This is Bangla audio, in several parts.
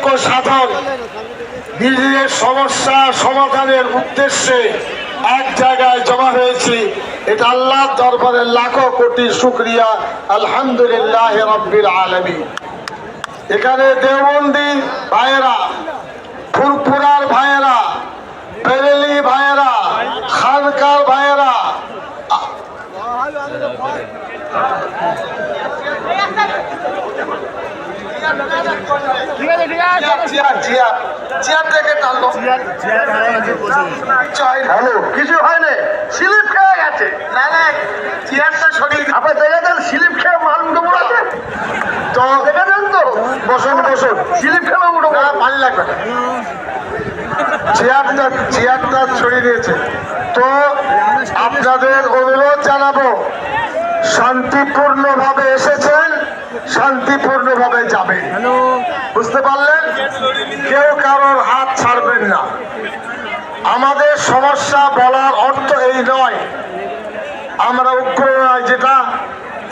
ঐক্য সাধন, নিজেদের সমস্যা সমাধানের উদ্দেশ্যে এক জায়গায় জমা হয়েছি। এটা আল্লাহর দরবারে লাখো কোটি শুকরিয়া। আলহামদুলিল্লাহ রাব্বিল আলামিন। এখানে দেওবন্দি ভাইয়েরা, ফুরফুরার ভাইয়েরা, বেরেলি ভাইয়েরা, খানকার ভাইয়েরা, কিছু হয়নি, স্লিপ খেয়ে গেছে। না না, চেয়ারটা শরীর আপনি দেখেছেন স্লিপ খেয়ে মাল উঠে পড়াছে তো, দেখেছেন তো? বসুন বসুন, স্লিপ খেলে উঠে পড়া ভালো লাগবে না। চেয়ারটা ছড়িয়ে দিয়েছে। তো আপনাদের অনুরোধ জানাবো, শান্তিপূর্ণভাবে এসেছেন, শান্তিপূর্ণভাবে যাবেন। বুঝতে পারলেন? কেউ কারোর হাত ছাড়বেন না। আমাদের সমস্যা বলার অর্থ এই নয় আমরা উগ্র নয়, যেটা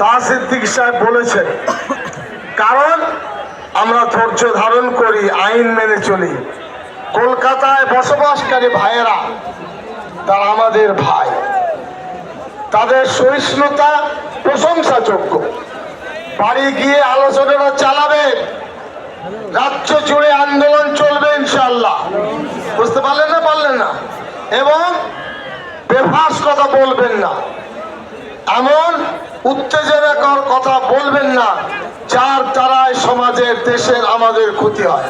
তাসিদ্দিক সাহেব বলেছেন। কারণ আমরা ধৈর্য ধারণ করি, আইন মেনে চলি। কলকাতায় বসবাসকারী ভাইয়েরা তারা আমাদের ভাই, তাদের সহিষ্ণুতা প্রশংসাযোগ্য। বাড়ি গিয়ে আলোচনাটা চালাবেন, রাজ্য জুড়ে আন্দোলন চলবে ইনশাআল্লাহ। বুঝতে পারলেন না? পারলেন না? এবং বেফাস কথা বলবেন না, এমন উত্তেজনাকর কথা বলবেন না যার দ্বারাই সমাজের, দেশের, আমাদের ক্ষতি হয়।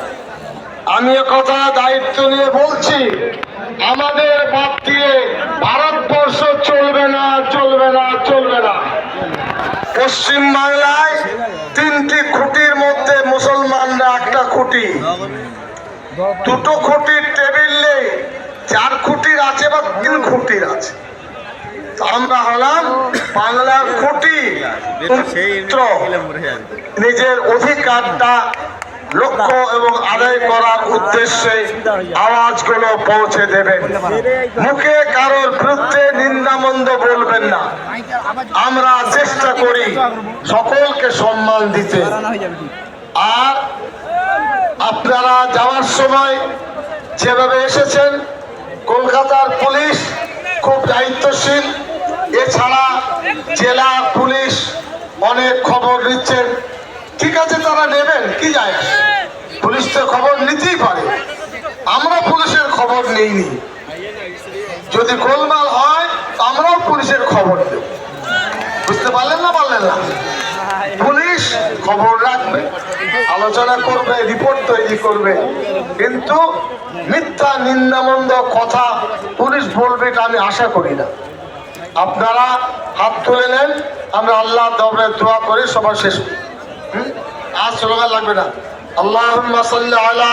আমি কথা দায়িত্ব নিয়ে বলছি, আমাদের বাদ দিয়ে ভারতবর্ষ চলবে না, চলবে না, চলবে না। পশ্চিম বাংলায় 3টি খুঁটির মধ্যে মুসলমানরা একটা খুঁটি, 2টো খুঁটির টেবিল নেই, 4 খুঁটির আছে বা 3 খুঁটির আছে। আমরা হলাম বাংলার খুঁটি। নিজের অধিকারটা লক্ষ্য এবং আদায় করার উদ্দেশ্যে আওয়াজগুলো পৌঁছে দেবেন। মুখে কারোর বিরুদ্ধে নিন্দামন্দ বলবেন না। আমরা চেষ্টা করি সকলকে সম্মান দিতে। আর আপনারা যাওয়ার সময় যেভাবে এসেছেন, কলকাতার পুলিশ খুব দায়িত্বশীল। এছাড়া জেলা পুলিশ অনেক খবর নিচ্ছেন। ঠিক আছে, তারা নেবেন, কি যায়, পুলিশ তো খবর নিতেই পারে। আমরা পুলিশের খবর নেইনি। যদি গোলমাল হয় আমরাও পুলিশের খবর দেব। বুঝতে পারলেন না? পারলেন না? পুলিশ খবর রাখবে, আলোচনা করবে, রিপোর্ট তৈরি করবে, কিন্তু মিথ্যা নিন্দামন্দ কথা পুলিশ বলবে এটা আমি আশা করি না। আপনারা হাত তুলে নেন, আমরা আল্লাহ দরবারে দোয়া করে সবার শেষ। আর স্লোগান লাগবে না। আল্লাহুম্মা সাল্লি আলা